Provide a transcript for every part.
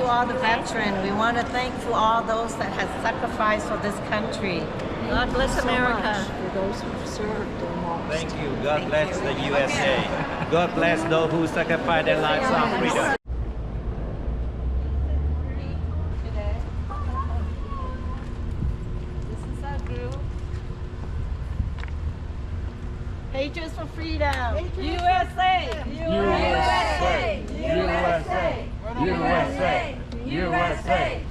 to all the veterans. We want to thank for all those that have sacrificed for this country. God bless America. For those who served the most. Thank you. God bless the USA. God bless those who sacrifice their lives for freedom. This is our group. Patriots for freedom. USA. USA. USA. USA. USA.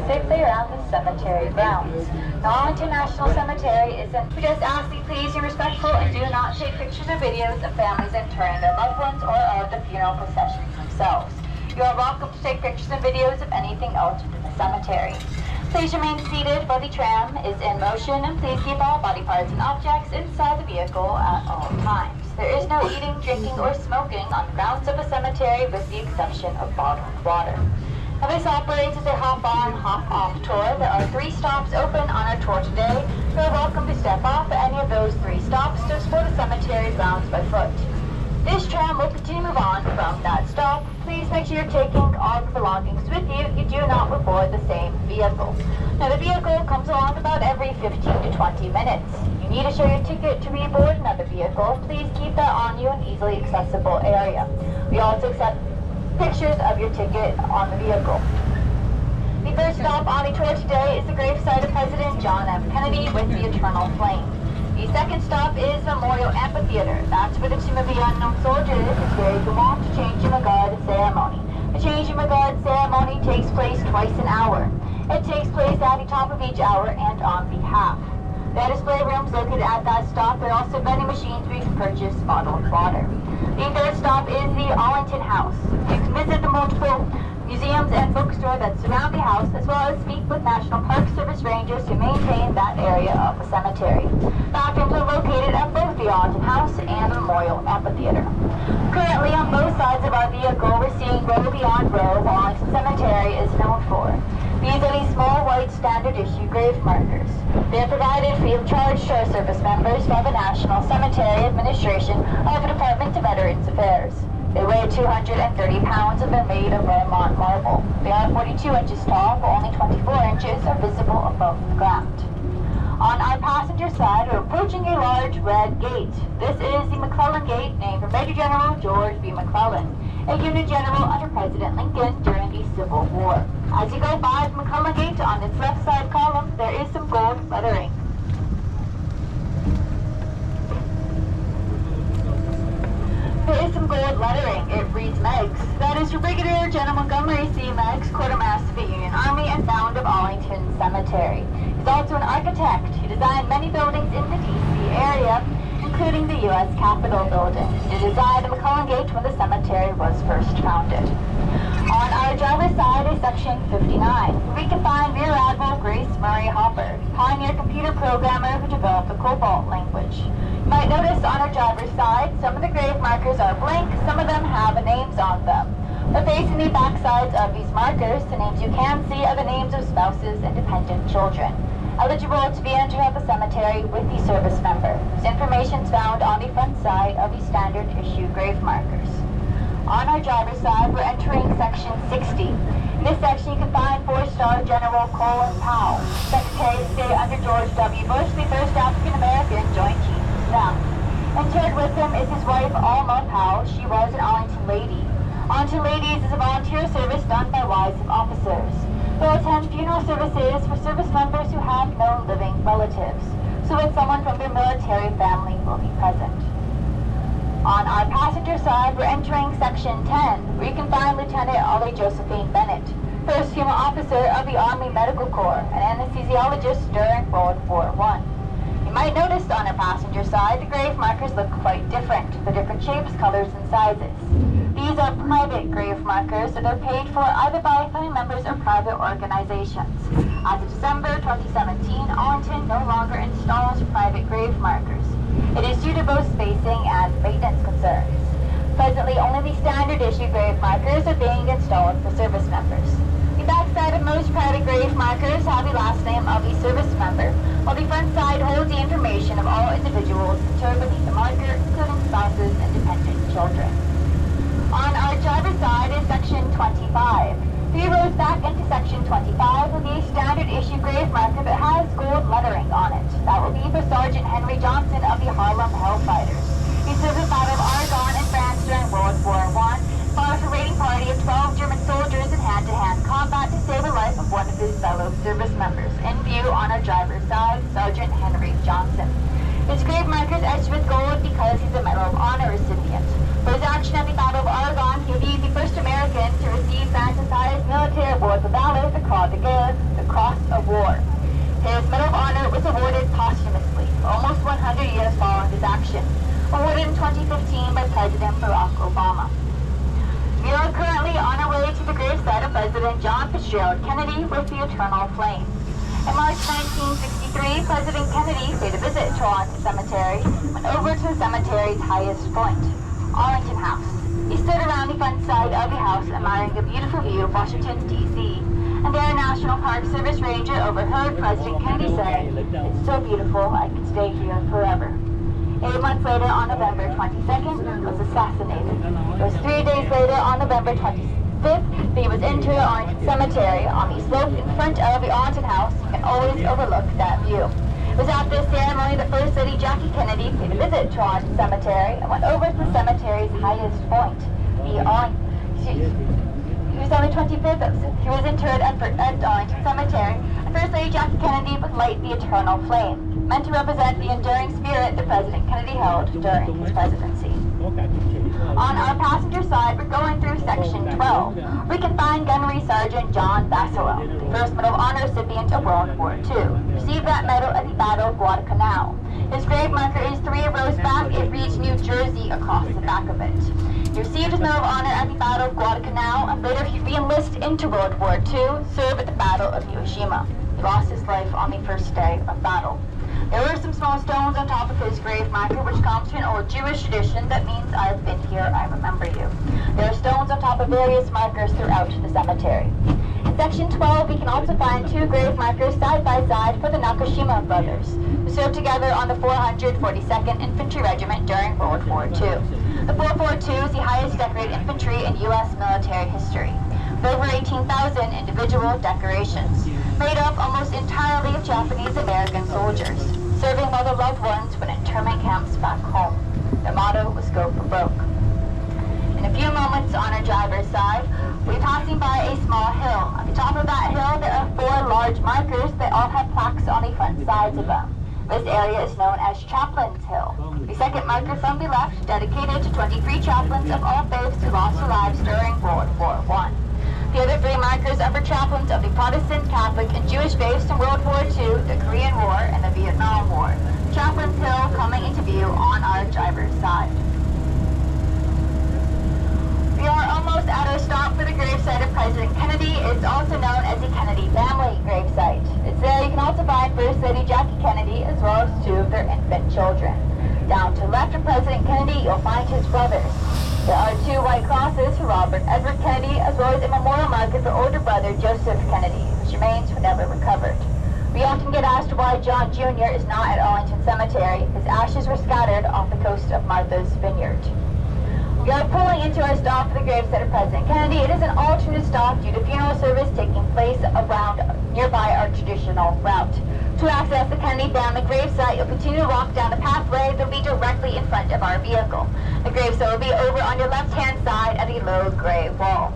Safely around the cemetery grounds. The Arlington National Cemetery is in. We just ask you please be respectful and do not take pictures or videos of families interring their loved ones or of the funeral processions themselves. You are welcome to take pictures and videos of anything else within the cemetery. Please remain seated while the tram is in motion, and please keep all body parts and objects inside the vehicle at all times. There is no eating, drinking, or smoking on the grounds of a cemetery with the exception of bottled water. Now this operates as a hop-on, hop-off tour. There are 3 stops open on our tour today. You are welcome to step off at any of those 3 stops to explore the cemetery grounds by foot. This tram will continue to move on from that stop. Please make sure you're taking all your belongings with you if you do not board the same vehicle. Now the vehicle comes along about every 15 to 20 minutes. You need to show your ticket to reboard another vehicle. Please keep that on you in an easily accessible area. We also accept pictures of your ticket on the vehicle. The first stop on the tour today is the gravesite of President John F. Kennedy with the eternal flame. The second stop is Memorial Amphitheater. That's where the Tomb of the Unknown Soldier is. It's where you go on to change your guard ceremony. The change your guard ceremony takes place twice an hour. It takes place at the top of each hour and on behalf. There are display rooms located at that stop. There are also vending machines where you can purchase bottled water. The third stop is the Arlington House. You can visit the multiple museums and bookstores that surround the house, as well as speak with National Park Service rangers who maintain that area of the cemetery. Bathrooms are located at both the Arlington House and the Memorial Amphitheater. Currently, on both sides of our vehicle, we're seeing row beyond row what Arlington Cemetery is known for. These are these small white standard issue grave markers. They are provided free of charge to our service members by the National Cemetery Administration of the Department of Veterans Affairs. They weigh 230 pounds and are made of Vermont marble. They are 42 inches tall, but only 24 inches are visible above the ground. On our passenger side, we're approaching a large red gate. This is the McClellan Gate, named for Major General George B. McClellan, a Union general under President Lincoln during the Civil War. As you go by the McClellan Gate, on its left side column, there is some gold lettering. There is some gold lettering. It reads Meigs. That is for Brigadier General Montgomery C. Meigs, Quartermaster of the Union Army and founder of Arlington Cemetery. He's also an architect. He designed many buildings in the D.C. area, including the U.S. Capitol building. He designed the McClellan Gate when the cemetery was first founded. On our driver's side is Section 59. We can find Rear Admiral Grace Murray Hopper, pioneer computer programmer who developed the COBOL language. You might notice on our driver's side, some of the grave markers are blank, some of them have names on them. But facing the back sides of these markers, the names you can see are the names of spouses and dependent children, eligible to be entered at the cemetery with the service member. This information is found on the front side of the standard issue grave markers. On our driver's side, we're entering Section 60. In this section, you can find 4-star General Colin Powell, Secretary of State under George W. Bush, the first African-American Joint Chiefs of Staff. Interred with him is his wife, Alma Powell. She was an Arlington Lady. Arlington Ladies is a volunteer service done by wives of officers. They'll attend funeral services for service members who have no living relatives, so that someone from their military family will be present. On our passenger side, we're entering Section 10, where you can find Lieutenant Ollie Josephine Bennett, first female officer of the Army Medical Corps, an anesthesiologist during World War I. You might notice on our passenger side, the grave markers look quite different. They're different shapes, colors, and sizes. These are private grave markers, so they're paid for either by family members or private organizations. As of December 2017, Arlington no longer installs private grave markers. It is due to both spacing and maintenance concerns. Presently, only the standard issue grave markers are being installed for service members. The backside of most private grave markers have the last name of the service member, while the front side holds the information of all individuals interred beneath the marker, including spouses and dependent children. On our driver's side Henry Johnson of the Harlem Hellfighters. He served at the Battle of Argonne in France during World War I, followed a raiding party of 12 German soldiers in hand-to-hand combat to save the life of one of his fellow service members. In view on our driver's side, Sergeant Henry Johnson. His grave marker is etched with gold because he's a Medal of Honor recipient. For his action at the Battle of Argonne, he will be the first American to receive France's highest military award for valor, the Croix de Guerre, the Cross of War. His Medal of Honor was awarded posthumously, almost 100 years following his action, awarded in 2015 by President Barack Obama. We are currently on our way to the gravesite of President John Fitzgerald Kennedy with the Eternal Flame. In March 1963, President Kennedy paid a visit to Arlington Cemetery and went over to the cemetery's highest point, Arlington House. He stood around the front side of the house admiring the beautiful view of Washington, D.C. And there, a National Park Service ranger overheard President Kennedy say, "It's so beautiful, I could stay here forever." 8 months later, on November 22nd, he was assassinated. It was 3 days later, on November 25th, that he was interred at Arlington Cemetery. On the slope in front of the Arlington House, you can always overlook that view. It was at this ceremony that First Lady Jackie Kennedy paid a visit to Arlington Cemetery and went over to the cemetery's highest point, the Arlington. He was on the 25th. He was interred at Arlington Cemetery. And First Lady Jackie Kennedy would light the eternal flame, meant to represent the enduring spirit that President Kennedy held during his presidency. On our passenger side, we're going through Section 12. We can find Gunnery Sergeant John Basselo, the first Medal of Honor recipient of World War II. Received that medal at the Battle of Guadalcanal. His grave marker is 3 rows back. It reads New Jersey across the back of it. He received his Medal of Honor at the Battle of Guadalcanal, and later he re-enlisted into World War II, served at the Battle of Hiroshima. He lost his life on the first day of battle. There were some small stones on top of his grave marker, which comes from an old Jewish tradition that means I've been here, I remember you. There are stones on top of various markers throughout the cemetery. In Section 12, we can also find 2 grave markers side by side for the Nakashima brothers, who served together on the 442nd Infantry Regiment during World War II. The 442 is the highest decorated infantry in U.S. military history, with over 18,000 individual decorations, made up almost entirely of Japanese American soldiers, serving while their loved ones went in internment camps back home. Their motto was "Go for broke." In a few moments on our driver's side, we'll be passing by a small hill. At the top of that hill, there are 4 large markers that all have plaques on the front sides of them. This area is known as Chaplain's Hill. The second marker from the left, dedicated to 23 chaplains of all faiths who lost their lives during World War I. The other 3 markers are for chaplains of the Protestant, Catholic, and Jewish faiths in World War II, the Korean War, and the Vietnam War. Chaplain's Hill coming into view on our driver's side. We are almost at our stop for the gravesite of President Kennedy. It's also known as the Kennedy family gravesite. It's there you can also find First Lady Jackie Kennedy as well as 2 of their infant children. Down to the left of President Kennedy, you'll find his brothers. There are 2 white crosses for Robert Edward Kennedy, as well as a memorial marker for older brother Joseph Kennedy, whose remains were never recovered. We often get asked why John Jr. is not at Arlington Cemetery. His ashes were scattered off the coast of Martha's Vineyard. We are pulling into our stop for the gravesite of President Kennedy. It is an alternate stop due to funeral service taking place around nearby our traditional route. To access the Kennedy family gravesite, you'll continue to walk down the pathway that will be directly in front of our vehicle. The gravesite will be over on your left-hand side at the low gray wall.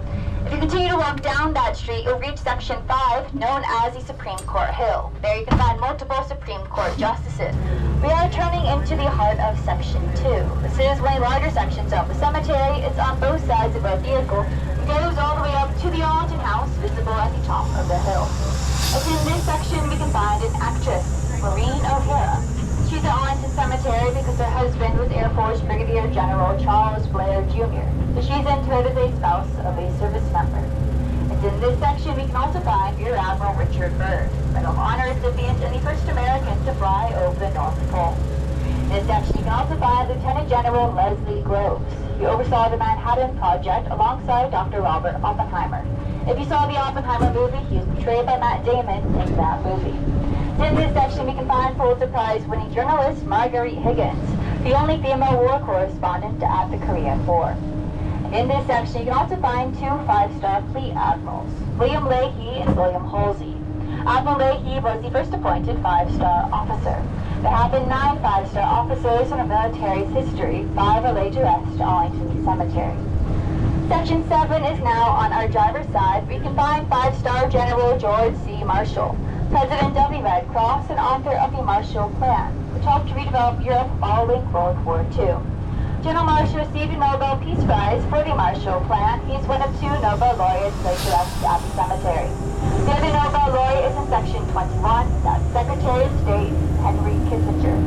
If you continue to walk down that street, you'll reach Section 5, known as the Supreme Court Hill. There you can find multiple Supreme Court justices. We are turning into the heart of Section 2. This is one of the larger sections of the cemetery. It's on both sides of our vehicle and goes all the way up to the Arlington House, visible at the top of the hill. As in this section, we can find an actress, Maureen O'Hara. She's at Arlington Cemetery because her husband was Air Force Brigadier General Charles Blair Jr., so she's interred as a spouse of a service member. And in this section, we can also find Rear Admiral Richard Byrd, Medal of Honor recipient and the first American to fly over the North Pole. In this section, you can also find Lieutenant General Leslie Groves. He oversaw the Manhattan Project alongside Dr. Robert Oppenheimer. If you saw the Oppenheimer movie, he was portrayed by Matt Damon in that movie. In this section, we can find Pulitzer Prize-winning journalist Marguerite Higgins, the only female war correspondent at the Korean War. In this section, you can also find 2 5-star fleet admirals, William Leahy and William Halsey. Admiral Leahy was the first appointed 5-star officer. There have been 9 5-star officers in our military's history. 5 are laid to rest at Arlington Cemetery. Section 7 is now on our driver's side. We can find 5-star General George C. Marshall, President of the Red Cross and author of the Marshall Plan, which helped to redevelop Europe following World War II. General Marshall received a Nobel Peace Prize for the Marshall Plan. He is one of 2 Nobel laureates laid to rest at the cemetery. The other Nobel laureate is in Section 21, that's Secretary of State Henry Kissinger.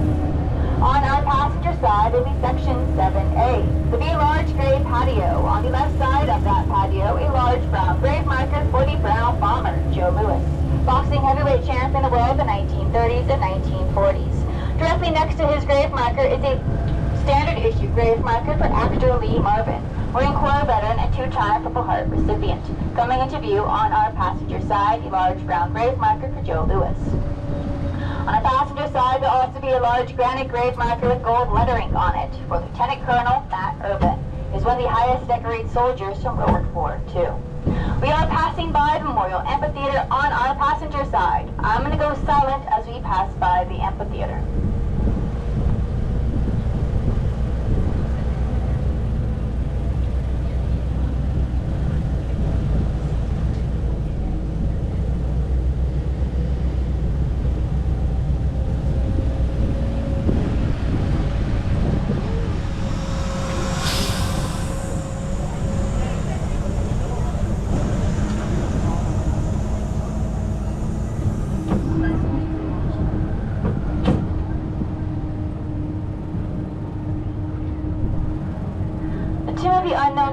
On our passenger side will be Section 7A. There'll be a large gray patio. On the left side of that patio, a large brown grave marker for the Brown Bomber, Joe Louis, boxing heavyweight champion of the world in the 1930s and 1940s. Directly next to his grave marker is a standard issue grave marker for actor Lee Marvin, Marine Corps veteran and 2-time Purple Heart recipient. Coming into view on our passenger side, a large brown grave marker for Joe Louis. On our passenger side, there'll also be a large granite grave marker with gold lettering on it for Lieutenant Colonel Matt Urban. He's one of the highest decorated soldiers from World War II. We are passing by the Memorial Amphitheater on our passenger side. I'm going to go silent as we pass by the amphitheater.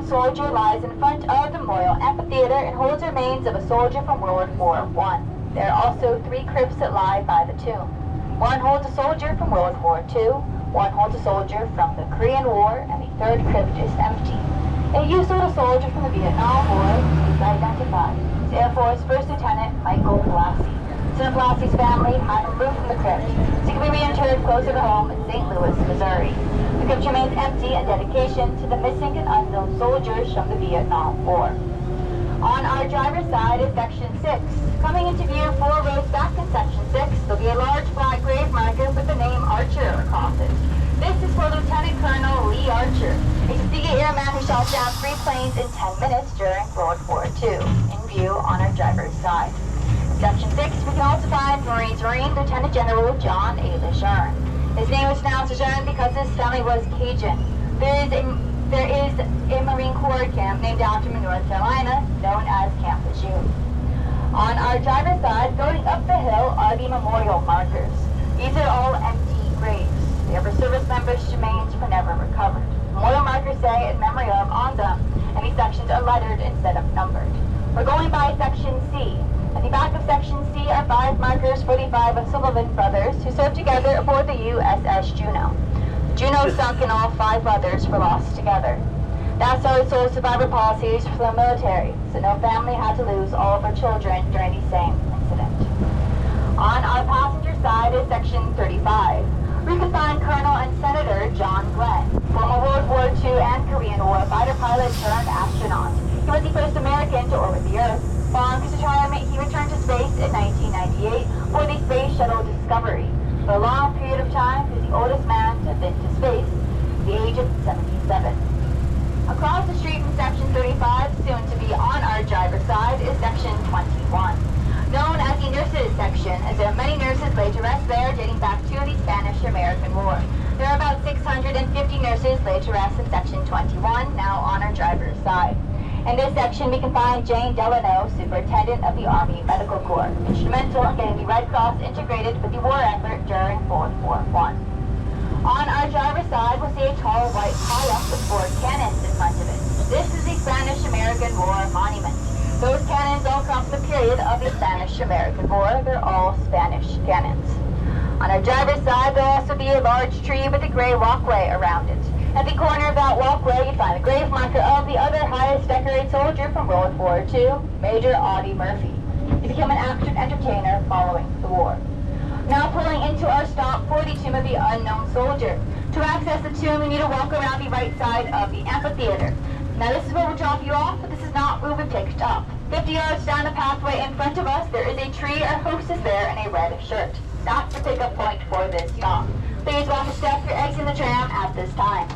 Soldier lies in front of the Memorial Amphitheater and holds remains of a soldier from World War I. There are also 3 crypts that lie by the tomb. One holds a soldier from World War II, one holds a soldier from the Korean War, and the 3rd crypt is empty. A useful soldier from the Vietnam War is identified as Air Force First Lieutenant Michael Blassie. Lieutenant Blassie's family had him removed from the crypt, so he can be reinterred closer to home in St. Louis, Missouri. The crypt remains empty in dedication to the missing and unknown soldiers from the Vietnam War. On our driver's side is Section 6. Coming into view 4 rows back in Section 6, there'll be a large black grave marker with the name Archer across it. This is for Lieutenant Colonel Lee Archer, a Tuskegee Airman who shot down 3 planes in 10 minutes during World War II, in view on our driver's side. In Section 6, we can also find Marine Lieutenant General John A. Lejeune. His name was pronounced Lejeune because his family was Cajun. There is a Marine Corps camp named after him in North Carolina, known as Camp Lejeune. On our driver's side, going up the hill are the memorial markers. These are all empty graves. They are for service members' remains were never recovered. Memorial markers say in memory of on them, and these sections are lettered instead of numbered. We're going by Section C. At the back of Section C are 5 markers for the 5 Sullivan brothers who served together aboard the USS Juneau. The Juneau sunk and all 5 brothers were lost together. That started sole survivor policies for the military, so no family had to lose all of their children during the same incident. On our passenger side is Section 35. We can find Colonel and Senator John Glenn, former World War II and Korean War fighter pilot turned astronaut. He was the first American to orbit the Earth. Following his retirement, he returned to space in 1998 for the Space Shuttle Discovery. For a long period of time, he was the oldest man to have been to space, at the age of 77. Across the street from Section 35, soon to be on our driver's side, is Section 21. Known as the Nurses Section, as there are many nurses laid to rest there dating back to the Spanish-American War. There are about 650 nurses laid to rest in Section 21, now on our driver's side. In this section, we can find Jane Delano, Superintendent of the Army Medical Corps, instrumental in getting the Red Cross integrated with the war effort during World War I. On our driver's side, we'll see a tall white column with 4 cannons in front of it. This is the Spanish-American War Monument. Those cannons all come from the period of the Spanish-American War. They're all Spanish cannons. On our driver's side, there'll also be a large tree with a gray walkway around it. At the corner of that walkway, you find a grave marker of the other highest decorated soldier from World War II, Major Audie Murphy. He became an actor and entertainer following the war. Now pulling into our stop for the Tomb of the Unknown Soldier. To access the tomb, we need to walk around the right side of the amphitheater. Now this is where we'll drop you off, but this is not where we'll be picked up. 50 yards down the pathway in front of us, there is a tree. Our host is there in a red shirt. That's the pickup point for this stop. Please watch the step for exiting the tram at this time.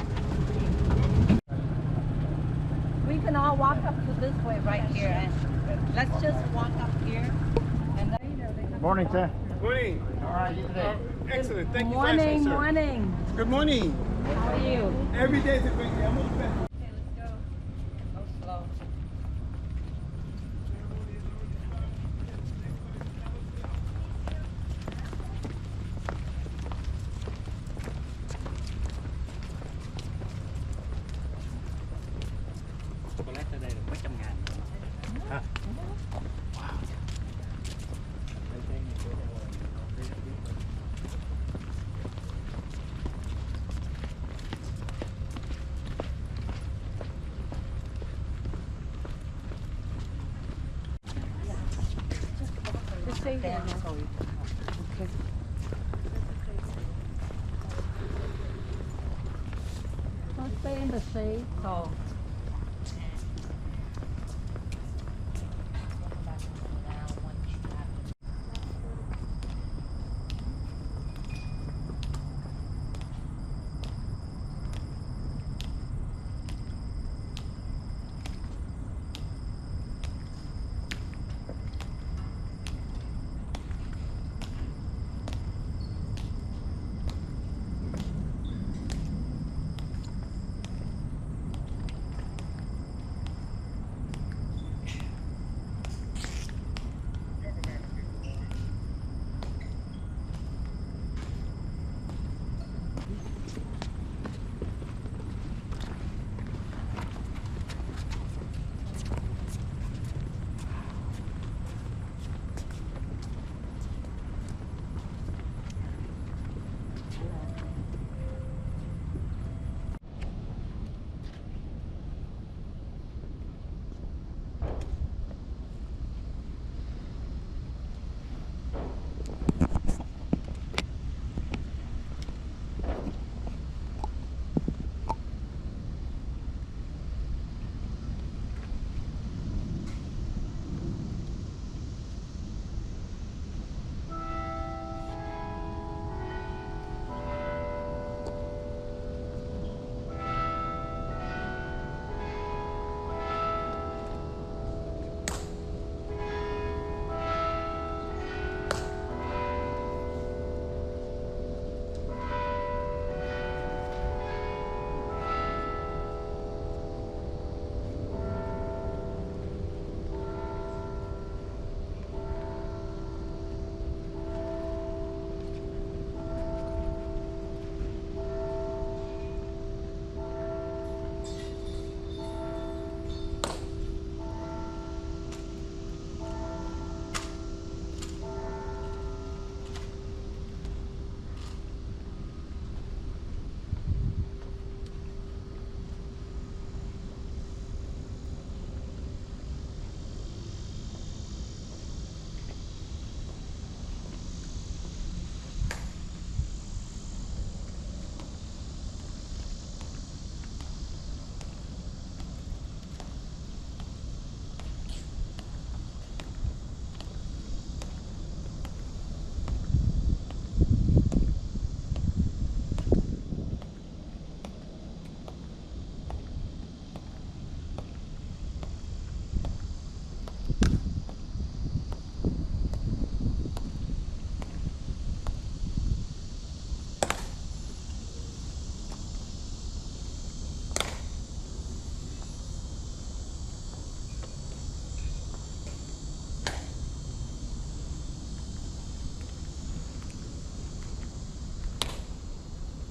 We can all walk up to this way right here, and let's just walk up here. And then... Morning, sir. Morning. How are you today? Excellent. Thank you for asking, sir. Morning. Good morning. How are you? Every day is a great day. I'm moving back. Okay, let's go. Go slow. Chocolate ở đây là mấy trăm ngàn. Ha. Just stay there. Okay. Don't stay in the shade. So.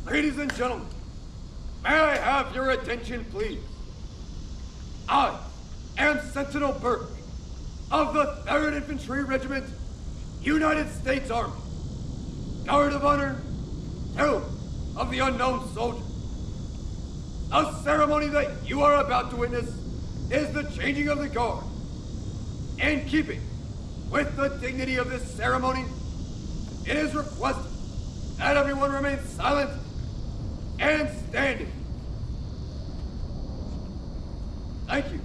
Ladies and gentlemen, may I have your attention, please? I am Sentinel Burke of the 3rd Infantry Regiment, United States Army. Guard of Honor, 2 of the Unknown Soldier. The ceremony that you are about to witness is the changing of the guard. In keeping with the dignity of this ceremony, it is requested that everyone remain silent and standing. Thank you.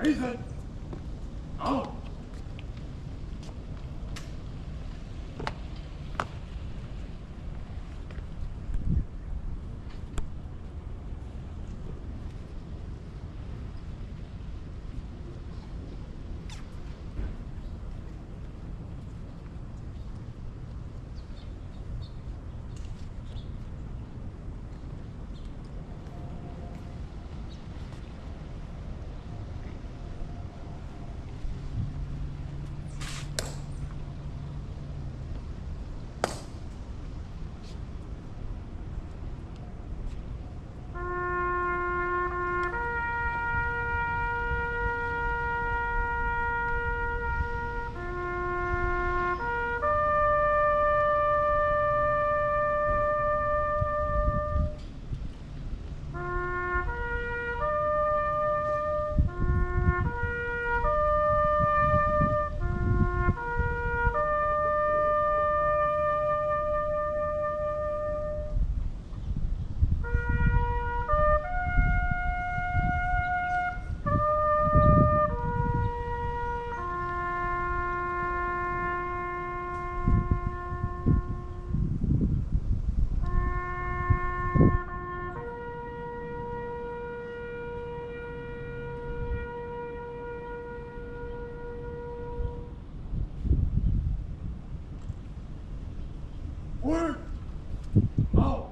Present. Out. Word. Out.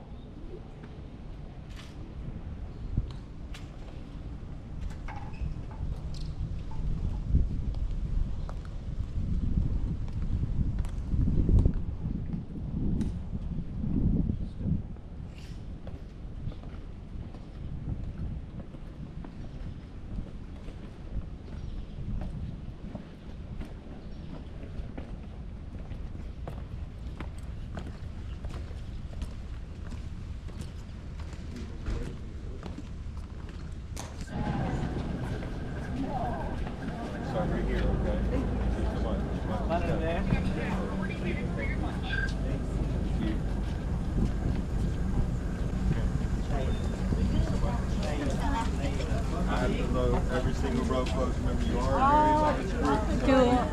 I have to know every single row close member you are in this group.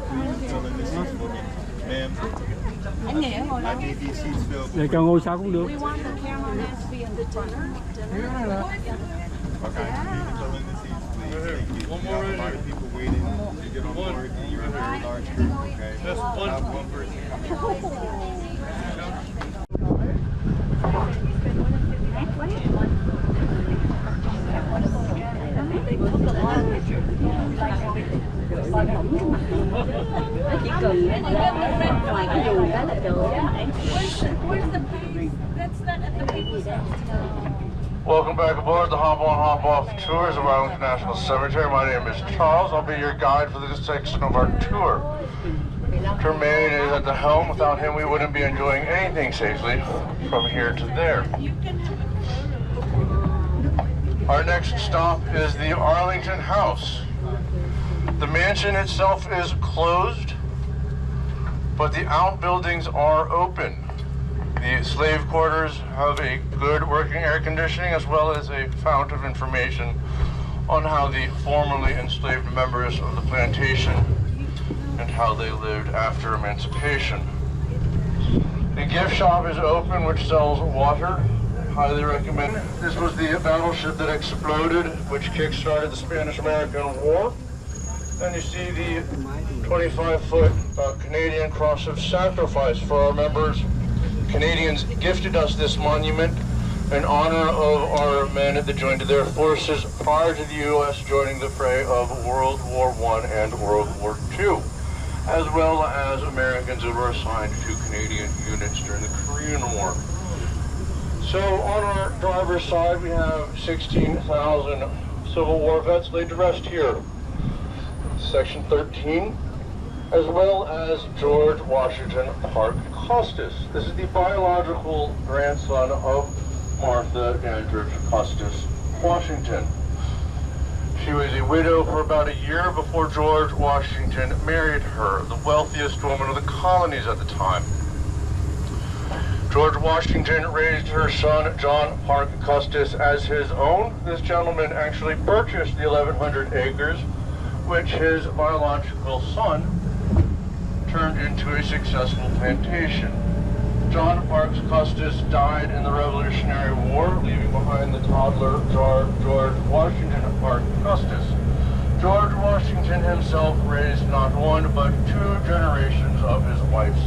Please fill in the seats for me. Ma'am, Anh Nghĩa ngồi I đâu? need these seats filled Để before cho ngồi sao cũng được. We want the cameraman to be in the dinner. Okay, you need to fill in the seats, please. Thank you. We have a lot of people waiting to get on board, and you're a very large group, okay? I'll have one person come. Chỉ cần ngoài cái dù đó là được. Welcome back aboard the Hop On Hop Off tours of Arlington National Cemetery. My name is Charles. I'll be your guide for this section of our tour. Tremaine is at the helm. Without him, we wouldn't be enjoying anything safely from here to there. Our next stop is the Arlington House. The mansion itself is closed, but the outbuildings are open. The slave quarters have a good working air conditioning as well as a fount of information on how the formerly enslaved members of the plantation and how they lived after emancipation. The gift shop is open, which sells water. Highly recommend it. This was the battleship that exploded, which kick-started the Spanish-American War. And you see the 25-foot Canadian Cross of Sacrifice for our members. Canadians gifted us this monument in honor of our men that joined their forces prior to the U.S. joining the fray of World War I and World War II, as well as Americans that were assigned to Canadian units during the Korean War. So on our driver's side, we have 16,000 Civil War vets laid to rest here. Section 13, as well as George Washington Parke Custis. This is the biological grandson of Martha and George Custis Washington. She was a widow for about a year before George Washington married her, the wealthiest woman of the colonies at the time. George Washington raised her son, John Parke Custis, as his own. This gentleman actually purchased the 1,100 acres which his biological son turned into a successful plantation. John Parks Custis died in the Revolutionary War, leaving behind the toddler George Washington Parks Custis. George Washington himself raised not one but two generations of his wives.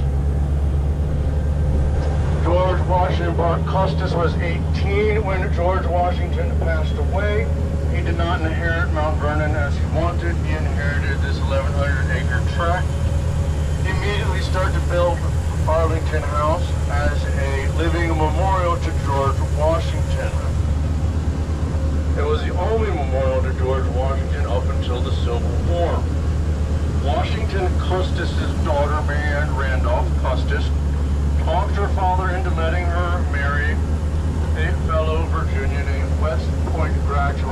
George Washington Parks Custis was 18 when George Washington passed away. He did not inherit Mount Vernon as he wanted. He inherited this 1,100-acre tract. He immediately started to build Arlington House as a living memorial to George Washington. It was the only memorial to George Washington up until the Civil War. Washington Custis' daughter, Mary Ann Randolph Custis, talked her father into letting her marry a fellow Virginian, a West Point graduate.